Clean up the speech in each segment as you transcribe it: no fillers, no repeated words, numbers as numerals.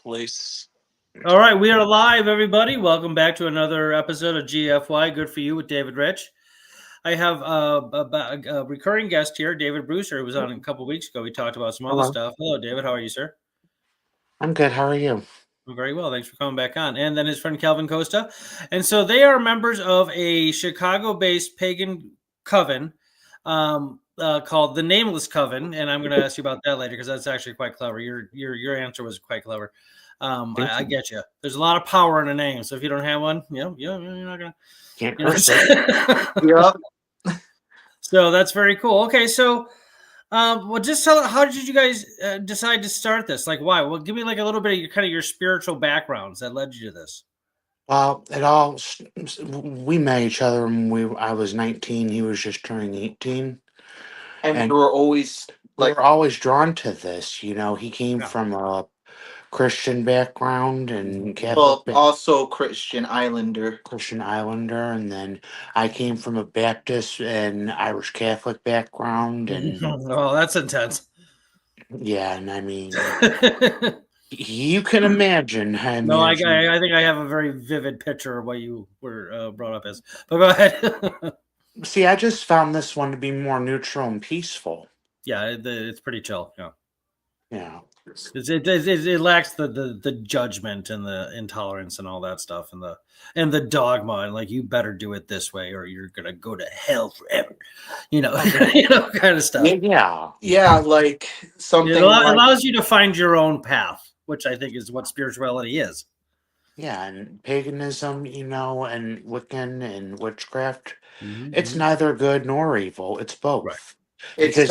place. All right, we are live, everybody. Welcome back to another episode of G.F.Y. Good for You with David Rich. I have a recurring guest here, David Brewster, who was on a couple weeks ago. We talked about some other stuff. Hello, David. How are you, sir? I'm good. How are you? I'm very well. Thanks for coming back on. And then his friend Calvin Costa. And so they are members of a Chicago-based Pagan Coven called the Nameless Coven. And I'm going to ask you about that later because that's actually quite clever. Your answer was quite clever. I get you. There's a lot of power in a name, so if you don't have one, you're not gonna. Can't curse it. Yep. So that's very cool. Okay, so well, just tell how did you guys decide to start this? Like, why? Well, give me like a little bit of your spiritual backgrounds that led you to this. Well, we met each other when I was 19. He was just turning 18, And we were always we were always drawn to this. You know, he came from a Christian background and Catholic, also Christian Islander, and then I came from a Baptist and Irish Catholic background, and oh, that's intense. Yeah, and I mean, you can imagine. I think I have a very vivid picture of what you were brought up as. But go ahead. See, I just found this one to be more neutral and peaceful. Yeah, it's pretty chill. Yeah. Yeah. It lacks the judgment and the intolerance and all that stuff and the dogma and like you better do it this way or you're gonna go to hell forever, kind of stuff. Yeah, like something. It allows you to find your own path, which I think is what spirituality is. Yeah, and paganism, and Wiccan and witchcraft, it's neither good nor evil. It's both. Right. Because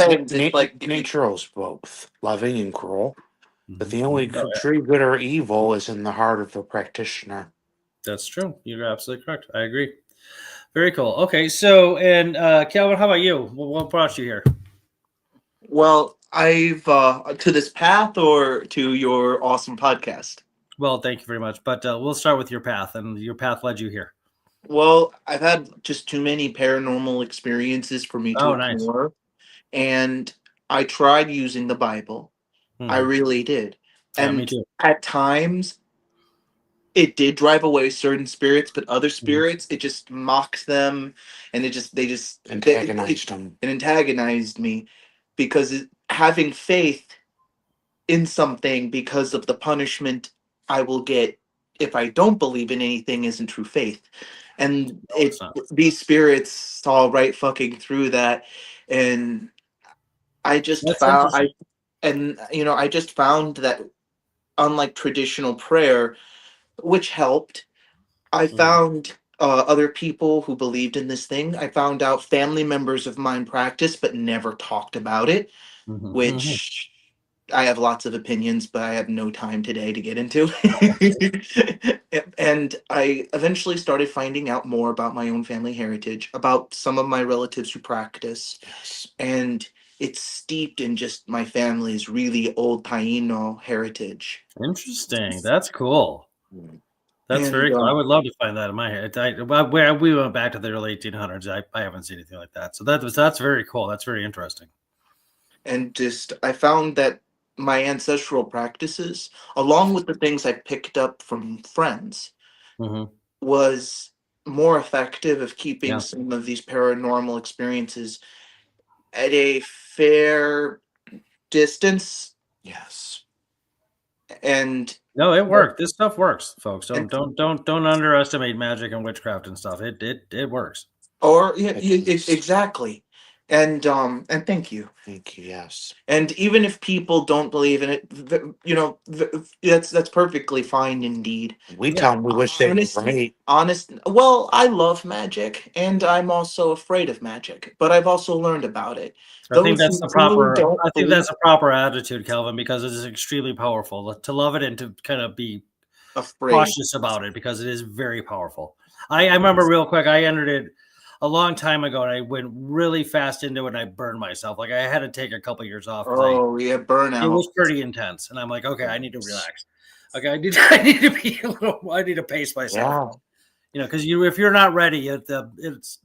nature is both loving and cruel. But the only true good or evil is in the heart of the practitioner. That's true. You're absolutely correct. I agree. Very cool. Okay, so and Calvin, how about you? What brought you here? Well, I've to this path or to your awesome podcast. Well, thank you very much. But we'll start with your path, and your path led you here. Well, I've had just too many paranormal experiences for me to ignore, and I tried using the Bible. I really did. And me too. At times, it did drive away certain spirits, but other spirits, it just mocked them, and they just antagonized them. It antagonized me because having faith in something because of the punishment I will get if I don't believe in anything isn't true faith. And these spirits saw right fucking through that, and I just found I just found that unlike traditional prayer, which helped, I found other people who believed in this thing. I found out family members of mine practiced but never talked about it, which I have lots of opinions, but I have no time today to get into. And I eventually started finding out more about my own family heritage, about some of my relatives who practice. Yes. And it's steeped in just my family's really old Taino heritage. Interesting. That's cool. That's very cool. I would love to find that in my head. We went back to the early 1800s. I haven't seen anything like that. So that's very cool. That's very interesting. And I found that my ancestral practices, along with the things I picked up from friends, was more effective of keeping some of these paranormal experiences at a fair distance. Yes. And no, it worked. This stuff works, folks. Don't underestimate magic and witchcraft and stuff. It works. Or exactly. And thank you. Thank you. Yes. And even if people don't believe in it, that's perfectly fine indeed. We tell them we wish they were right. Well, I love magic, and I'm also afraid of magic, but I've also learned about it. I think that's the proper attitude, Calvin, because it is extremely powerful to love it and to kind of be cautious about it because it is very powerful. I remember real quick, I entered it a long time ago, and I went really fast into it, and I burned myself. Like I had to take a couple years off. Burnout. It was pretty intense, and I'm like, okay, I need to relax. Okay, I need to be a little. I need to pace myself. Yeah. Because if you're not ready, it's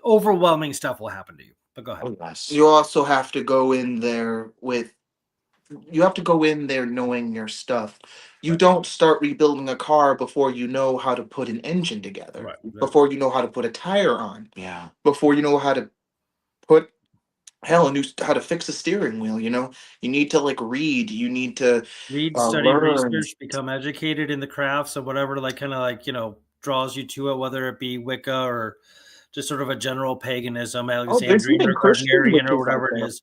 overwhelming stuff will happen to you. But go ahead. You also have to go in there with you have to go in there knowing your stuff. You don't start rebuilding a car before you know how to put an engine together, Right. before you know how to put a tire on, Yeah. before you know how to put hell and how to fix a steering wheel. You need to like read. You need to Read, study, learn. research, become educated in the crafts of whatever, like kind of like draws you to it, whether it be Wicca or just sort of a general paganism, Oh, there's Alexandrian even or Christian Gardnerian or witches out whatever it there. is.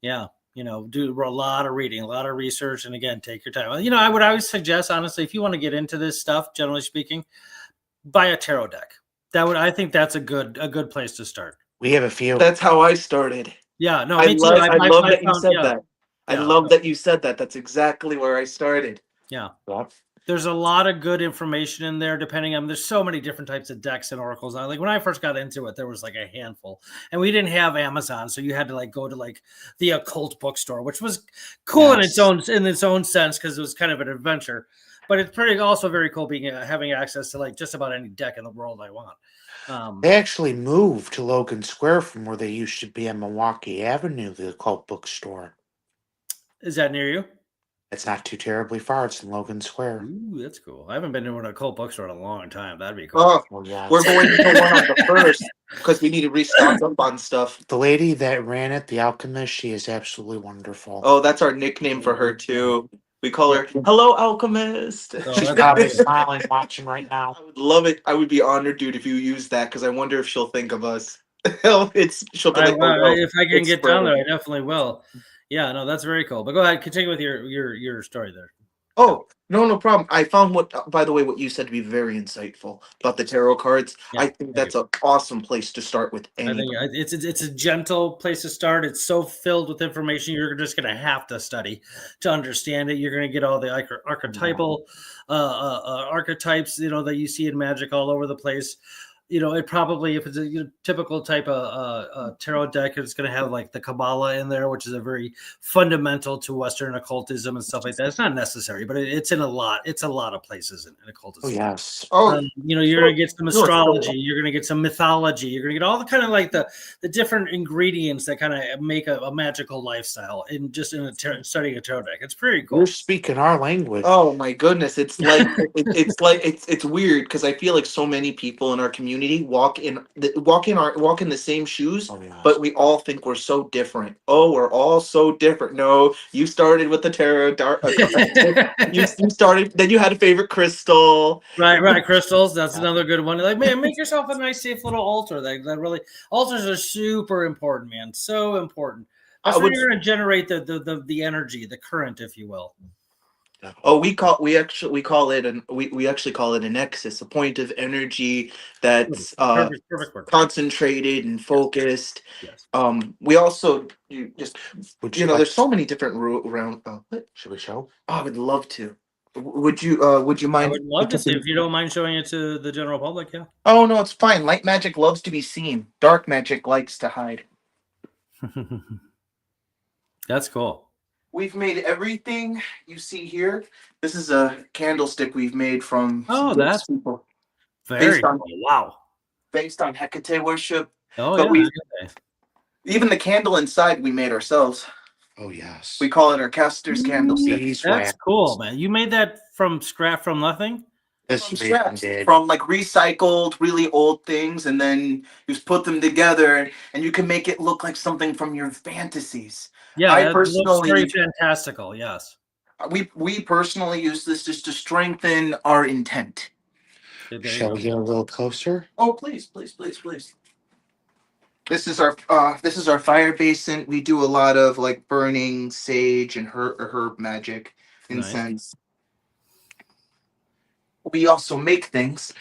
Yeah, do a lot of reading, a lot of research, and again, take your time. I would always suggest, honestly, if you want to get into this stuff, generally speaking, buy a tarot deck. I think that's a good place to start. We have a few. That's how I started. Yeah, no, I me too. love I love I that you found, said yeah, that. I yeah, love that you said that. That's exactly where I started. yeah. Yep. There's a lot of good information in there, depending on, there's so many different types of decks and oracles. Like when I first got into it, there was like a handful, and we didn't have Amazon. So you had to like go to like the occult bookstore, which was cool in its own sense, because it was kind of an adventure, but it's pretty also very cool being having access to like just about any deck in the world I want. They actually moved to Logan Square from where they used to be on Milwaukee Avenue, the occult bookstore. Is that near you? It's not too terribly far. It's in Logan Square. Ooh, that's cool. I haven't been to an occult bookstore in a long time. That'd be cool. Oh, Oh, yeah. we're going to one on the first because we need to restock up on stuff. The lady that ran it, the alchemist, she is absolutely wonderful. Oh, that's our nickname for her too. We call her "Hello, Alchemist." She's probably smiling, watching right now. I would love it. I would be honored, dude, if you use that because I wonder if she'll think of us. She'll be like, "Oh, no, if I can it's get down Fred." there, I definitely will. Yeah, no, that's very cool. But go ahead, continue with your story there. Oh, no problem. I found by the way, what you said to be very insightful about the tarot cards. Yeah, I think that's an awesome place to start with I think anybody. it's a gentle place to start. It's so filled with information you're just going to have to study to understand it. You're going to get all the archetypal archetypes, that you see in magic all over the place. It probably, if it's a typical type of tarot deck, it's going to have like the Kabbalah in there, which is a very fundamental to Western occultism and stuff like that. It's not necessary, but it's in a lot. It's a lot of places in occultism. Oh, yes. You're going to get some astrology. You're going to get some mythology. You're going to get all the kind of like the different ingredients that kind of make a magical lifestyle studying a tarot deck. It's pretty cool. You're speaking our language. Oh my goodness, it's like it's weird because I feel like so many people in our community walk in the same shoes, but we all think we're so different. Oh, we're all so different. No, you started with the tarot. You started, then you had a favorite crystal. Right, crystals. That's another good one. Like, man, make yourself a nice, safe little altar. That really, altars are super important, man. So important. That's where you're going to generate the energy, the current, if you will. Oh, we actually call it a nexus, a point of energy that's perfect concentrated and focused. Yes. We also there's so many different around. What should we show? Oh, I would love to. Would you mind? I would love to see if you don't mind showing it to the general public. Yeah. Oh no, it's fine. Light magic loves to be seen. Dark magic likes to hide. That's cool. We've made everything you see here. This is a candlestick we've made from that's people. Very cool. Wow. Based on Hecate worship. Oh, but yeah. Even the candle inside we made ourselves. Oh, yes. We call it our caster's candlestick. That's cool, man. You made that from scrap, from nothing? From like recycled, really old things, and then you just put them together, and you can make it look like something from your fantasies. Yeah, that looks very fantastical. Yes, we personally use this just to strengthen our intent. Shall we get a little closer? Oh, please. This is our fire basin. We do a lot of like burning sage and herb magic, incense. Nice. We also make things.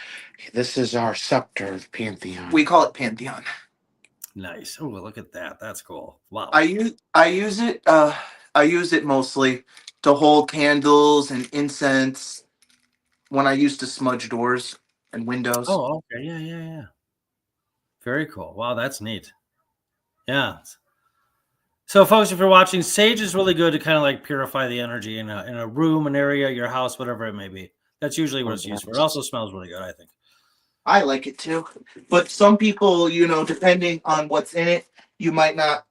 This is our scepter of Pantheon. We call it Pantheon. Nice. Oh, look at that. That's cool. Wow. I use it mostly to hold candles and incense when I used to smudge doors and windows. Oh, okay. Yeah. Very cool. Wow, that's neat. Yeah. So, folks, if you're watching, sage is really good to kind of like purify the energy in a room, an area, your house, whatever it may be. That's usually what it's used for. It also smells really good, I think. I like it too. But some people, depending on what's in it, you might not,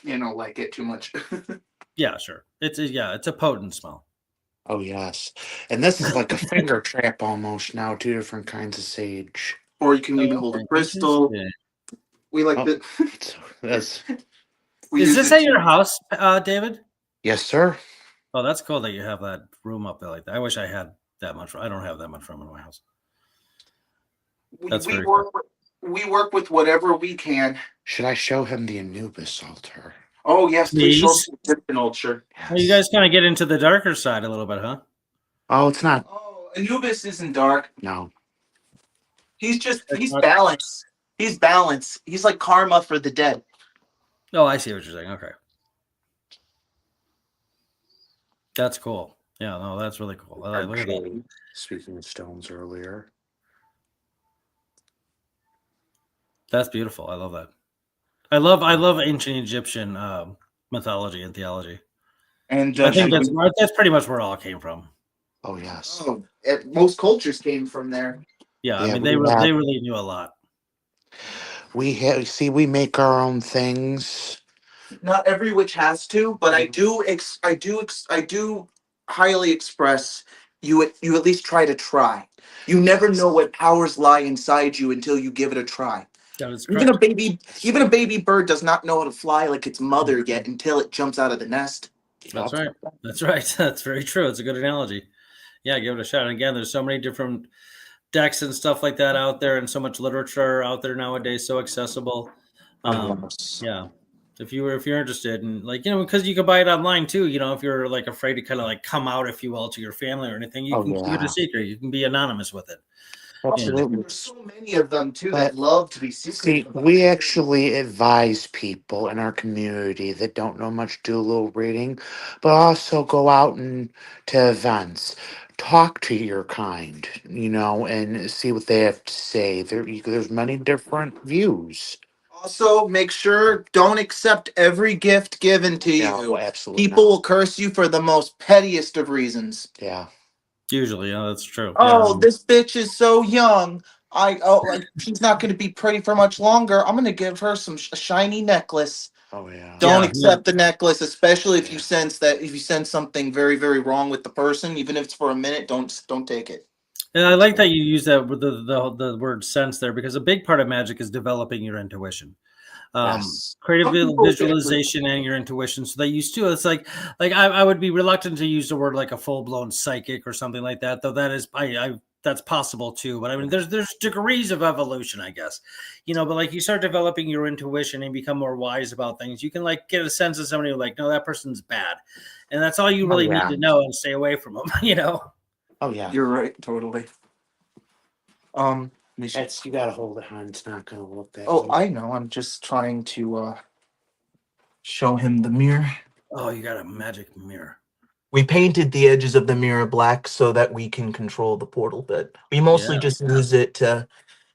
like it too much. Yeah, sure. It's a potent smell. Oh yes, and this is like a finger trap almost now. Two different kinds of sage. Or you can even Oh, hold a okay. crystal. Interesting. We like Oh, the that's we Is use this it at your to. house, David? yes, sir. Oh, that's cool that you have that room up there like that. I wish I had that much. I don't have that much room in my house. We, That's we very cool. work with, we work with whatever we can. Should I show him the Anubis altar? Oh yes, please show us Please. the Egyptian culture. Well, you Yes. guys kind of get into the darker side a little bit, huh? Oh, it's not. Oh, Anubis isn't dark. No. It's He's not- balance. He's balance. He's like karma for the dead. Oh, I see what you're saying. Okay. That's cool. Yeah, no, that's really cool. Look at that. Actually, speaking of stones earlier, That's beautiful. I love that. I love ancient Egyptian mythology and theology. And I think should that's we? that's pretty much where it all came from. oh yes, Oh, most cultures came from there. Yeah, I yeah, mean we they have really knew a lot. we make our own things. Not every witch has to, but I do highly express you at least try to try. You never know what powers lie inside you until you give it a try. That is Even a correct. baby even a baby bird does not know how to fly like its mother yet until it jumps out of the nest. That's Yup. right. That's right. That's very true. It's a good analogy. Yeah, give it a shot. And again, there's so many different decks and stuff like that out there, and so much literature out there nowadays, so accessible. Oh yes. Yeah, if you're interested, and because you can buy it online too. If you're like afraid to kind of like come out, if you will, to your family or anything, you Oh can keep it a yeah. secret. You can be anonymous with it. And Absolutely. There's so many of them too that But love to be see, secretive about we it. actually advise people in our community that don't know much, do a little reading, but also go out and to events, talk to your kind, and see what they have to say. There's many different views. Also, make sure don't accept every gift given to No, you. absolutely People not. will curse you for the most pettiest of reasons. Yeah. usually, that's true. Yeah, Oh, this bitch is so young. Like she's not going to be pretty for much longer. I'm going to give her a shiny necklace. Oh yeah. Don't yeah, yeah. accept the necklace, especially if you Yeah. sense that if you sense something very very wrong with the person, even if it's for a minute. Don't take it. And I like that you use that with the word sense there, because a big part of magic is developing your intuition. Yes. Creative Some people get visualization and your intuition. So they used to. It's like I would be reluctant to use the word like a full blown psychic or something like that. Though that is I that's possible too. But I mean, there's degrees of evolution, I guess. But like you start developing your intuition and become more wise about things, you can like get a sense of somebody like, no, that person's bad, and that's all you Oh really need yeah. to know and stay away from them. Oh yeah. You're right, totally. Let me see. It's you gotta hold it, hon. It's not gonna look that Oh, good. I know. I'm just trying to show him the mirror. Oh, you got a magic mirror. We painted the edges of the mirror black so that we can control the portal bit. We mostly Yeah. just use it to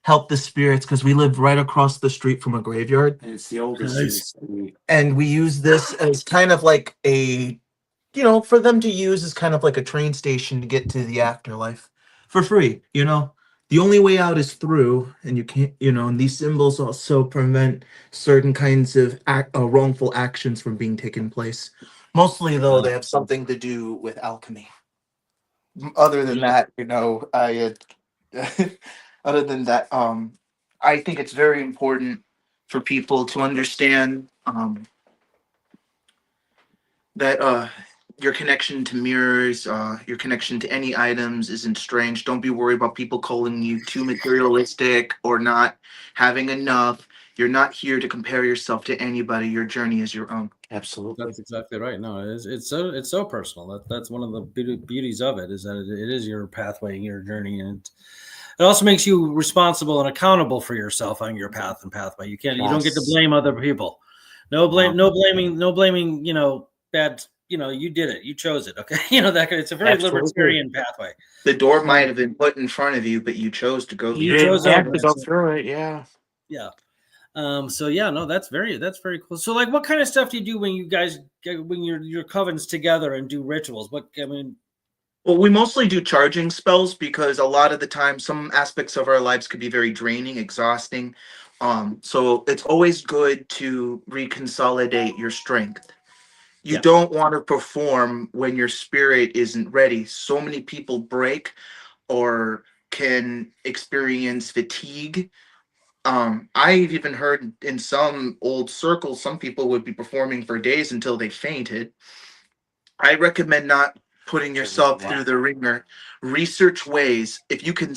help the spirits because we live right across the street from a graveyard. And it's the oldest in the Nice. city. And we use this as kind of like for them to use as kind of like a train station to get to the afterlife for free. The only way out is through, and you can't, and these symbols also prevent certain kinds of wrongful actions from being taken place. Mostly, though, they have something to do with alchemy. Other than Yeah. that, other than that, I think it's very important for people to understand that your connection to mirrors, your connection to any items isn't strange. Don't be worried about people calling you too materialistic or not having enough. You're not here to compare yourself to anybody. Your journey is your own. Absolutely. That's exactly right. No, it's so personal. That's one of the beauties of it, is that it is your pathway, your journey, and it also makes you responsible and accountable for yourself on your path and pathway. You don't get to Yes. blame other people. No blame, No. no blaming, no blaming. Bad. You did it. You chose it. Okay. It's a very Absolutely. libertarian pathway. The door Um, might have been put in front of you, but you chose to go You you through it. chose didn't have over to it. go So, through it, yeah. yeah. So yeah, no, that's very cool. So like, what kind of stuff do you do when you guys when your covens together and do rituals? Well, we mostly do charging spells because a lot of the time, some aspects of our lives could be very draining, exhausting. So it's always good to reconsolidate your strength. You Yeah. don't want to perform when your spirit isn't ready. So many people break or can experience fatigue. I've even heard in some old circles, some people would be performing for days until they fainted. I recommend not putting yourself through the ringer. Research ways, if you can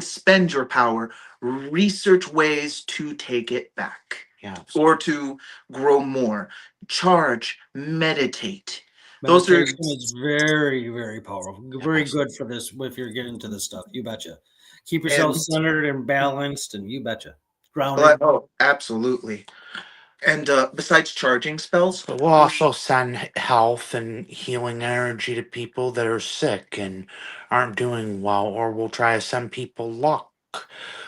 spend your power, research ways to take it back. Yes. Or to grow more. Charge, meditate. Those are Meditation is very, very powerful. Very Yes. good for this if you're getting into this stuff. You betcha. Keep yourself and centered and balanced, and you betcha. Grounded. oh, absolutely. And besides charging spells, But we'll also send health and healing energy to people that are sick and aren't doing well, or we'll try to send people luck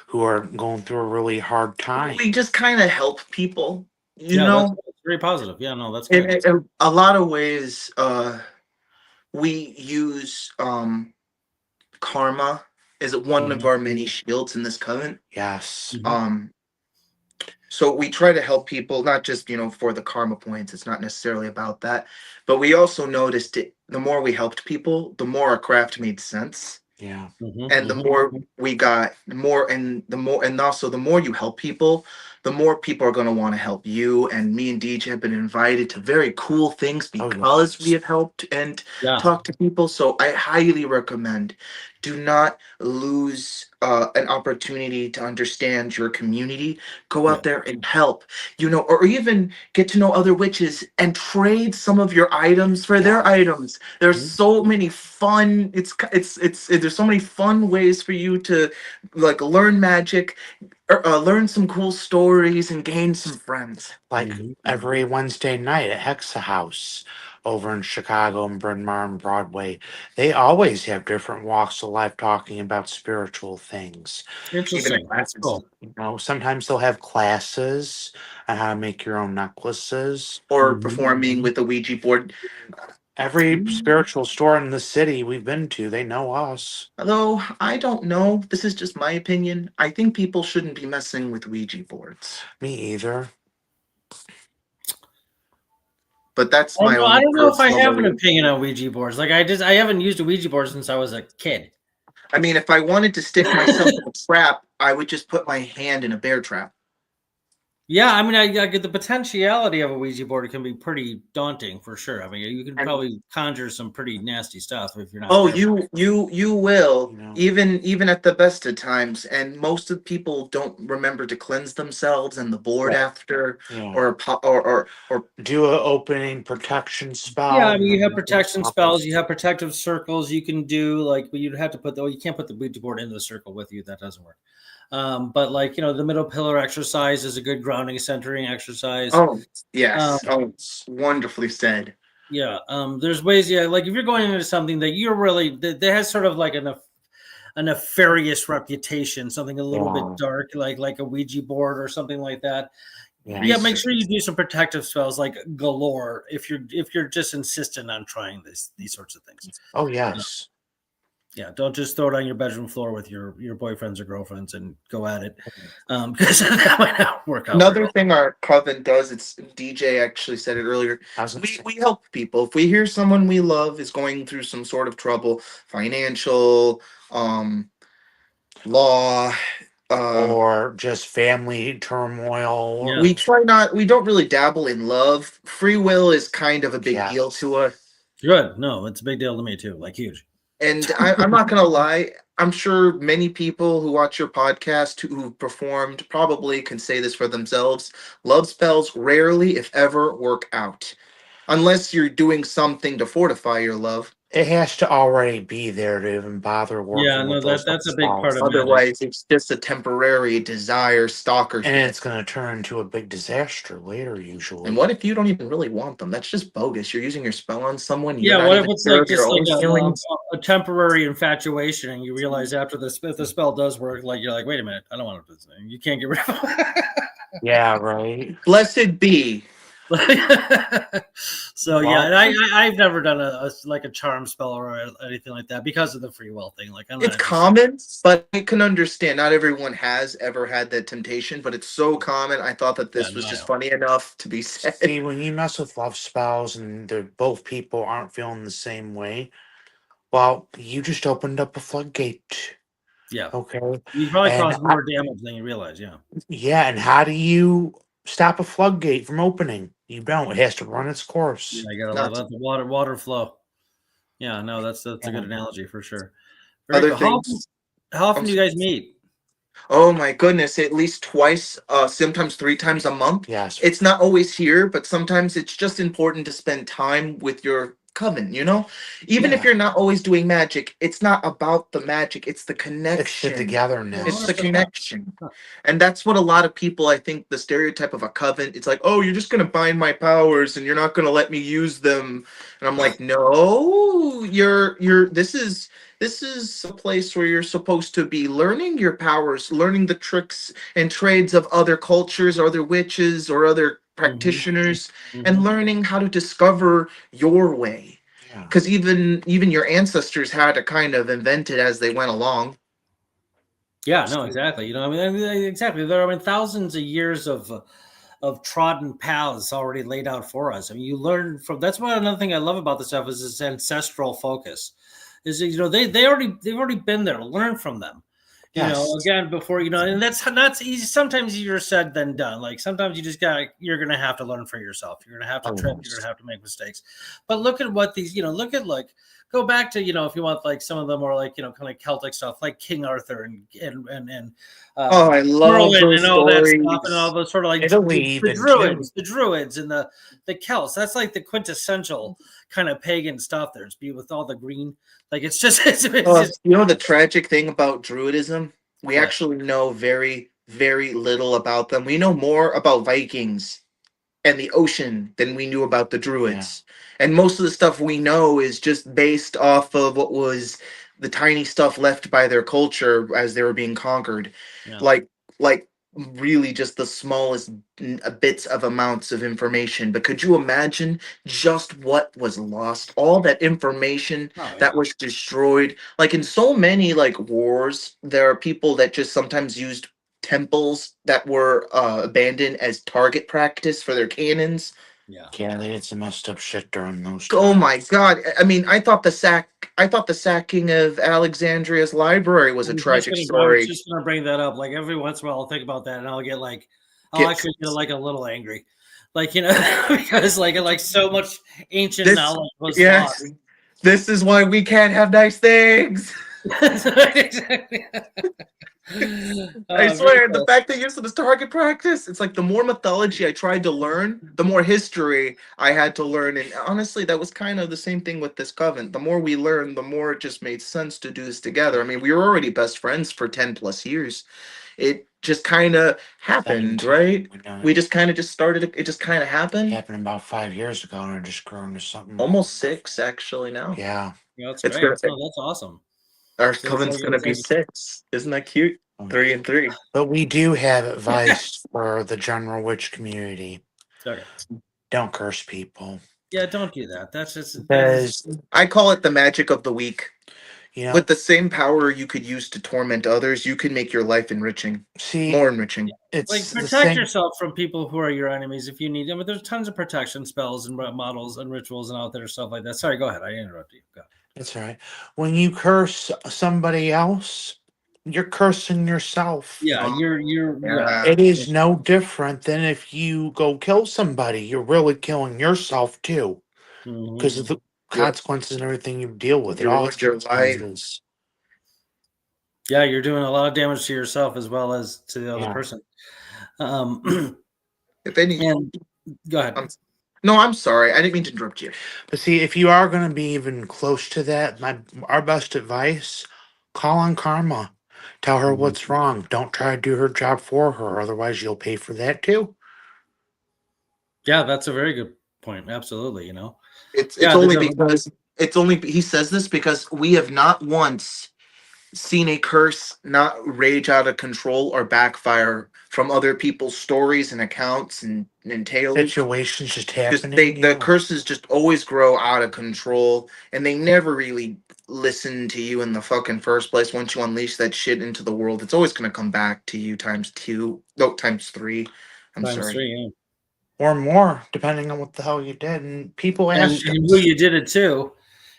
who are going through a really hard time. we just kind of help people, you Yeah, that's know. very positive. Yeah, no, that's In, good. in a lot of ways, we use karma as one of Mhm. our many shields in this coven. Yes. Mhm. So we try to help people, not just for the karma points. It's not necessarily about that, but we also noticed it. The more we helped people, the more our craft made sense, Yeah. Mhm. and the more we got, and also the more you help people, the more people are going to want to help you. And me and DJ have been invited to very cool things Oh, because we yes. have helped and Yeah. talked to people. So I highly recommend, do not lose an opportunity to understand your community. Go Yeah. out there and help, or even get to know other witches and trade some of your items for their Yeah. items. There's Mhm. so many fun. There's so many fun ways for you to like learn magic, or learn some cool stories, and gain some friends. Like Mhm. every Wednesday night at Hexa House over in Chicago and Bryn Mawr and Broadway, they always have different walks of life talking about spiritual things. Even in Interesting. That's classes, cool. Sometimes they'll have classes on how to make your own necklaces. or Mhm. performing with a Ouija board. Every Mhm. spiritual store in the city we've been to, they know us. Although I don't know, this is just my opinion. I think people shouldn't be messing with Ouija boards, Me either. but that's I don't my know. I own don't know if I personal have an belief. opinion on Ouija boards. Like I haven't used a Ouija board since I was a kid. I mean, if I wanted to stick myself in a trap, I would just put my hand in a bear trap. Yeah, I mean, I get the potentiality of a Ouija board can be pretty daunting for sure. I mean, you can And probably conjure some pretty nasty stuff if you're not oh, careful. you will, You know. even at the best of times. And most of the people don't remember to cleanse themselves and the board after, Yeah. or Do a opening protection Yeah, spell. I mean, And you have then protection spells, you have protective circles you can do. Like, but you'd have to put you can't put the Ouija board in the circle with you. That doesn't work. But like the middle pillar exercise is a good grounding, centering exercise. oh Um, yes, oh it's wonderfully said. yeah, there's ways. Yeah, like if you're going into something that you're really that has sort of like a nefarious reputation, something a little bit Yeah. dark, like a Ouija board or something like that. Yeah, make Research. sure you do some protective spells like galore if you're just insistent on trying these sorts of things. Oh yes. Yeah, don't just throw it on your bedroom floor with your boyfriends or girlfriends and go at it, because that might not work out very Another well. thing our coven does, it's DJ actually said it earlier. I was gonna We say, we help people. If we hear someone we love is going through some sort of trouble, financial, law, or just family turmoil. Or, Yeah, we don't really dabble in love. Free will is kind of a big yeah. deal to us. good. No, it's a big deal to me too. Like huge. And I'm not gonna lie, I'm sure many people who watch your podcast who've performed probably can say this for themselves. Love spells rarely, if ever, work out. Unless you're doing something to fortify your love. It has to already be there to even bother Yeah, working no, with those that's a big part spells. of magic. Otherwise, it's just a temporary desire stalker. And it's going to turn into a big disaster later, And usually. what if you don't even really want them? That's just bogus. You're using your spell on someone. You're Yeah, not what if even it's sure like of your just like own feelings. a temporary infatuation, and you realize after this, if the spell does work, like you're like, wait a minute, I don't want to do this thing. You can't get rid of it. Yeah, right. Blessed be. So yeah, Well, and I've never done like a charm spell or anything like that because of the free will thing. Like I'm It's not interested. common, but I can understand. Not everyone has ever had that temptation, but it's so common. I thought that Yeah, this no, was I just know. funny enough to be said. see, when you mess with love spells and they're both people aren't feeling the same way, well, you just opened up a floodgate. Yeah, Okay. you probably And caused more damage than you realize. Yeah, yeah, and how do you stop a floodgate from opening? You don't. It has to run its yeah, course. you gotta Not let the water flow. Yeah, no, that's a Yeah. good analogy for sure. Very other cool. things. How I'm often do you guys meet? Oh my goodness, at least twice, sometimes three times a month. Yes. It's not always here, but sometimes it's just important to spend time with your coven, you know? Even if Yeah. you're not always doing magic, it's not about the magic, it's the It's the connection. Yeah, It's togetherness. the 100%. connection. And that's what a lot of people, I think, the stereotype of a coven, it's like, oh, you're just going to bind my powers and you're not going to let me use them. And I'm like, no, this is a place where you're supposed to be learning your powers, learning the tricks and trades of other cultures, or other witches, or other Hmm. practitioners, and Hmm. learning how to discover your way. Yeah. Because even your ancestors had to kind of invent it as they went along. Yeah, no, exactly. You know, exactly. There have been thousands of years of trodden paths already laid out for us. I mean, you learn from. That's why another thing I love about this stuff is this ancestral focus. Is that, they've already been there. Learn from them. You know, Yes. again before and that's not easy. Sometimes easier said than done. Like sometimes you're gonna have to learn for yourself. You're gonna have to Oh, trip. You're yes. gonna have to make mistakes. But look at what these. Look at like go back to if you want like some of the more like kind of Celtic stuff like King Arthur and Oh, I love Merlin those and all that stuff and all stories. those sort of like Italy the even too. druids and the Celts. That's like the quintessential kind of pagan stuff. There's be with all the green. Like it's just it's just You know the tragic thing about Druidism? We what. actually know very, very little about them. We know more about Vikings and the ocean than we knew about the Yeah. Druids. And most of the stuff we know is just based off of what was the tiny stuff left by their culture as they were being conquered. Yeah. Like like really just the smallest bits of amounts of information. But could you imagine just what was lost? All that information Oh that yeah. was destroyed. Like in so many like wars, there are people that just sometimes used temples that were abandoned as target practice for their cannons. Yeah. Yeah, they did some messed up shit during those Oh my times. god. I mean, I thought the sacking of Alexandria's library was a tragic I was story. just gonna bring that up. Like every once in a while, I'll think about that, and I'll Get actually get like a little angry, like because like so much ancient this knowledge was yes. lost. This is why we can't have nice things. Exactly. I Very swear, the cool. fact that you're this target practice, it's like the more mythology I tried to learn, the more history I had to learn. And honestly, that was kind of the same thing with this coven. The more we learned, the more it just made sense to do this together. I mean, we were already best friends for 10 plus years. It just kind of happened, 17. right? We know We just kind of just started, it just kind of it happened. happened about 5 years ago, and it just grew into something. Almost six, actually, now. Yeah. Yeah, that's It's great. gonna, No, that's awesome. our So it's coven's gonna be like six. Isn't that cute? Um, 3 and 3. But we do have advice for the general witch community. okay. Don't curse people. Yeah, don't do that. That's just Because, I call it the magic of the week. you know, With the same power you could use to torment others, you can make your life enriching, see, more enriching. like it's the protect same. yourself from people who are your enemies if you need them. But there's tons of protection spells and models and rituals and out there stuff like that. Sorry, go ahead. I interrupted you. Go. That's all right. When you curse somebody else, you're cursing yourself. Yeah, yeah. Yeah. It is no different than if you go kill somebody. You're really killing yourself too, Hmm. because of the Yep. consequences and everything you deal with. It You all ruined has your life. consequences. Yeah, you're doing a lot of damage to yourself as well as to the other Yeah. person. Um, If any, and go ahead. I'm, no, I'm sorry. I didn't mean to interrupt you. But see, if you are going to be even close to that, our best advice: call on karma. Tell her Mhm. what's wrong. Don't try to do her job for her. Otherwise, you'll pay for that too. Yeah, that's a very good point. Absolutely. It's Yeah, only there's a because it's only he says this because we have not once seen a curse not rage out of control or backfire from other people's stories and accounts and tales. Situations just Just happening. the Yeah. curses just always grow out of control, and they never really listen to you in the fucking first place. Once you unleash that shit into the world, it's always gonna come back to you times two, no, times three. I'm Times sorry. three, Or more, depending on what the hell you did. And people yeah. ask And who us. you did it to.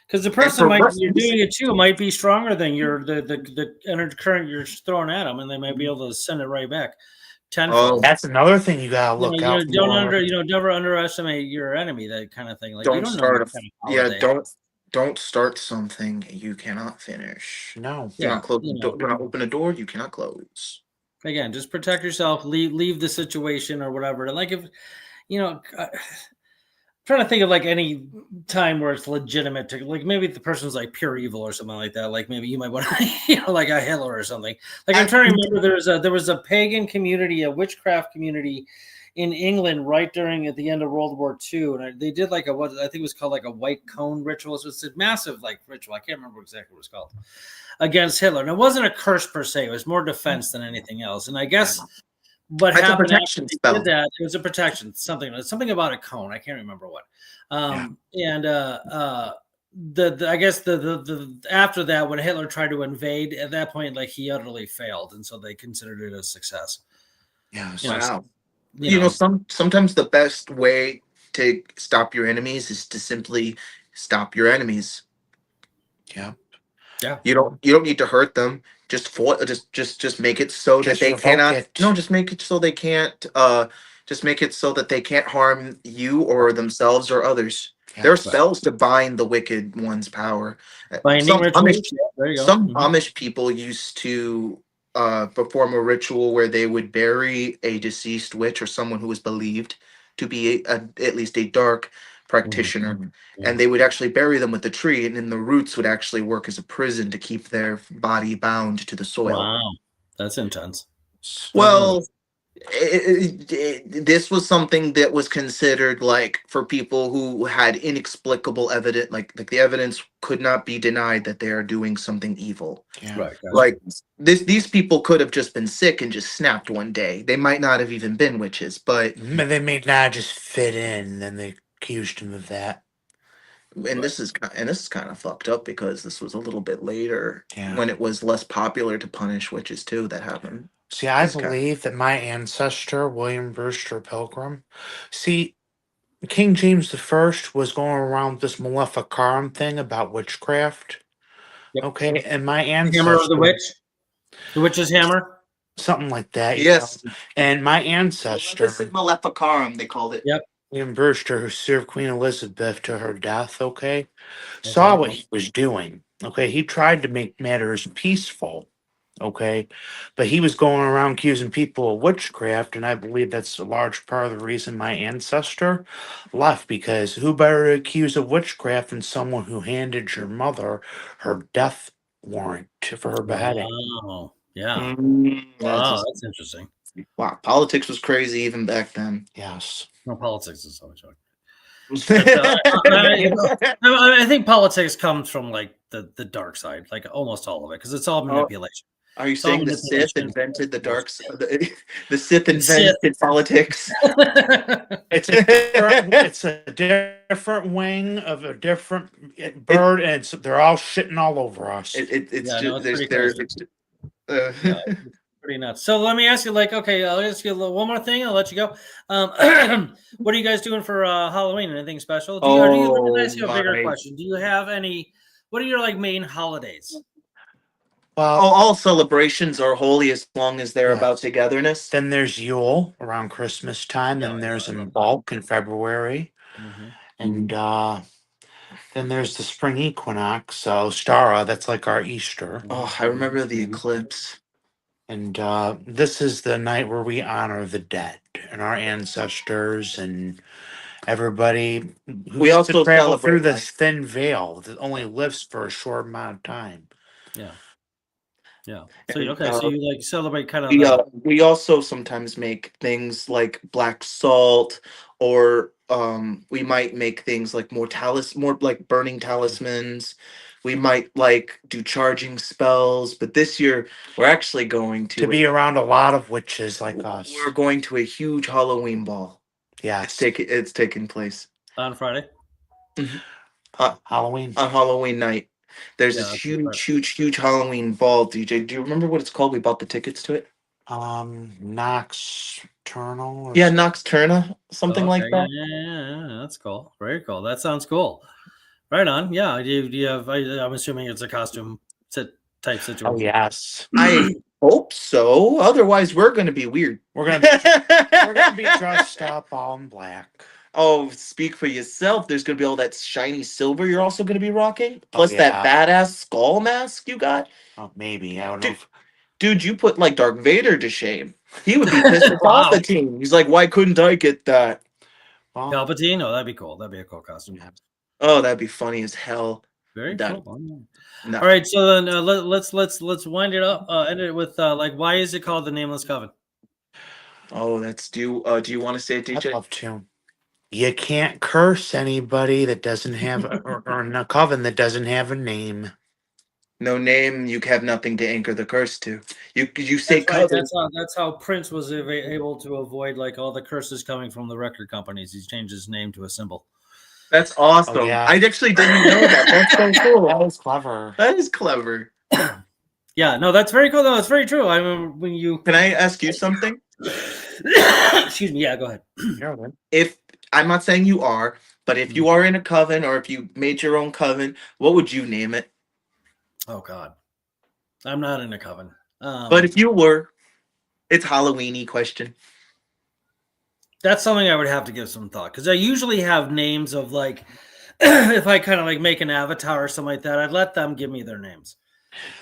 Because the And person for might you're reference, doing it to might be stronger than the energy current you're throwing at them, and they might be able to send it right back oh, tenfold. That's another thing you gotta You know, look out for. never underestimate your enemy. That kind of thing. Like you don't don't know what start a kind of power yeah, they have. don't start something you cannot finish. No. Do Yeah, not close the you door. know. Do not open a door you cannot close. Again, just protect yourself. Leave the situation or whatever. And like if you know, trying to think of like any time where it's legitimate to like maybe the person's like pure evil or something like that. Like maybe you might want to like a Hitler or something. Like I'm I, trying to remember there was a pagan community, a witchcraft community in England right during at the end of World War II, and they did like a what I think it was called like a white cone ritual. So it's a massive like ritual. I can't remember exactly what it's called against Hitler, and it wasn't a curse per se. It was more defense than anything else. And I Yeah. guess what that's a happened after protection they spell. did that, it was a protection, something about a cone. I can't remember what. Yeah. And the I guess the after that, when Hitler tried to invade, at that point, like he utterly failed, and so they considered it a success. Yes. You know, Wow. you know, Sometimes the best way to stop your enemies is to simply stop your enemies. Yeah. yeah, You don't need to hurt them. Just make it so that Just they revoke cannot. No, it. just make it so they can't. Just make it so that they can't harm you or themselves or others. There are Yes. right. spells to bind the wicked one's power. Binding Some rituals. Amish Yeah, there you go. some Amish people used to perform a ritual where they would bury a deceased witch or someone who was believed to be at least a dark practitioner, Yeah. and they would actually bury them with the tree, and then the roots would actually work as a prison to keep their body bound to the soil. Wow, that's intense. Well, this was something that was considered like for people who had inexplicable evidence, like the evidence could not be denied that they are doing something evil. Yeah. Right. Gotcha. Like these people could have just been sick and just snapped one day. They might not have even been witches, but They may not just fit in, then they accused him of that. Right. this is kind of fucked up because this was a little bit later Yeah. when it was less popular to punish witches too. That happened. See, I It's kind believe that my ancestor, William Brewster Pilgrim, see, King James the First was going around this Maleficarum thing about witchcraft. Yep. Okay, and my Hammer of the ancestor, witch. The witch's hammer. something like that, you know. yes. And my This is ancestor, Maleficarum. They called it. Yep. William Brewster, who served Queen Elizabeth to her death, okay, saw Okay. what he was doing. Okay, he tried to make matters peaceful. Okay, but he was going around accusing people of witchcraft, and I believe that's a large part of the reason my ancestor left. Because who better to accuse of witchcraft than someone who handed your mother her death warrant for her beheading? Wow. Yeah. That's Wow. just, That's interesting. wow. Politics was crazy even back then. Yes. No, politics is so much. But I think politics comes from like the dark side, like almost all of it, because it's all Oh, manipulation. are you It's all saying the Sith manipulation. invented the the Sith The Sith. invented politics? It's a different wing of a different bird, and they're all shitting all over us. It's Yeah, no, just it's pretty there's crazy. uh, Yeah, it's pretty nuts. So let me ask you, like, okay, I'll ask you one more thing. I'll let you go. What are you guys doing for Halloween? Anything special? Let me oh ask you a bigger my. question. Do you have any? What are your like main holidays? Well, All celebrations are holy as long as they're yeah. about togetherness. Then there's Yule around Christmas time. Yeah, Then yeah, there's I in love that. Bulk in February. Mm-hmm. And then there's the spring equinox. So Stara, that's like our Easter. Oh, I remember the eclipse. And this is the night where we honor the dead and our ancestors and everybody who We used to also travel through celebrate this like thin veil that only lives for a short amount of time. Yeah, yeah. So and okay, so you like celebrate kind of we the we also sometimes make things like black salt, or we might make things like more like burning talismans. We might like do charging spells, but this year we're actually going To be around a lot of witches like us. we're going to a huge Halloween ball. Yes. It's taking place On Friday. Halloween. on Halloween night. There's Yeah, this that's huge, right. huge Halloween ball, DJ. Do you remember what it's called? We bought the tickets to it. Nocturnal. Or Yeah, Nocturna, something Okay, like that. yeah, that's cool. Very cool. That sounds cool. Right on. Yeah. Do you have? I'm assuming it's a costume type situation. Oh yes. I hope so. Otherwise, we're gonna be weird. We're gonna be dressed up all in black. Oh, speak for yourself. There's gonna be all that shiny silver you're also gonna be rocking. Plus yeah. that badass skull mask you got. Oh, maybe. I don't know. Dude, you put like Darth Vader to shame. He would be pissed off the team. He's like, why couldn't I get that? Well, Palpatine. Oh, that'd be cool. That'd be a cool costume. yeah. Oh, that'd be funny as hell. Very That- cool. No. All right, so then let's wind it up. End it with like, why is it called the Nameless Coven? Oh, that's do you want to say it, I'd DJ? love to. You can't curse anybody that doesn't have or in a coven that doesn't have a name. No name, you have nothing to anchor the curse to. You say That's right. coven. That's how Prince was able to avoid like all the curses coming from the record companies. He changed his name to a symbol. That's awesome. Oh, yeah. I actually didn't know that. That's so cool. That was clever. That is clever. Yeah, no, that's very cool. No, it's very true. I remember when you. Can I ask you something? Excuse me. Yeah, go ahead. If I'm not saying you are, but if you are in a coven or if you made your own coven, what would you name it? Oh God, I'm not in a coven. But if you were, it's Halloweeny question. That's something I would have to give some thought because I usually have names of like, if I kind of like make an avatar or something like that, I'd let them give me their names.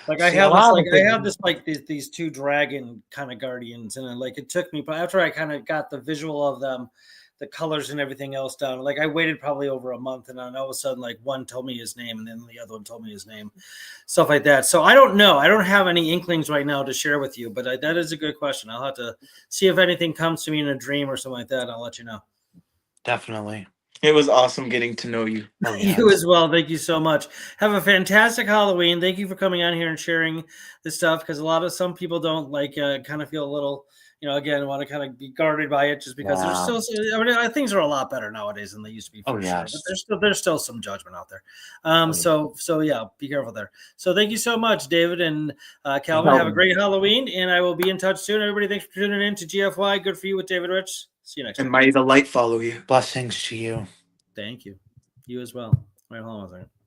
Like I See, have a this, lot like of I them- have this, like these two dragon kind of guardians, and like it took me, but after I kind of got the visual of them, the colors and everything else down, like I waited probably over a month, and then all of a sudden, like one told me his name, and then the other one told me his name, stuff like that. So I don't know. I don't have any inklings right now to share with you, but that is a good question. I'll have to see if anything comes to me in a dream or something like that. I'll let you know. Definitely. It was awesome getting to know you. Oh, You as well. Thank you so much. Have a fantastic Halloween. Thank you for coming on here and sharing this stuff because some people don't like kind of feel a little, again, want to kind of be guarded by it just because there's Wow. still, I mean, things are a lot better nowadays than they used to be for sure. yes. But there's still some judgment out there. So yeah, be careful there. So thank you so much, David and Calvin. Have a great Halloween, and I will be in touch soon. Everybody, thanks for tuning in to G.F.Y. Good for you with David Rich. See you next And time. may the light follow you. Blessings to you. Thank you. You as well. All right, hold on a second.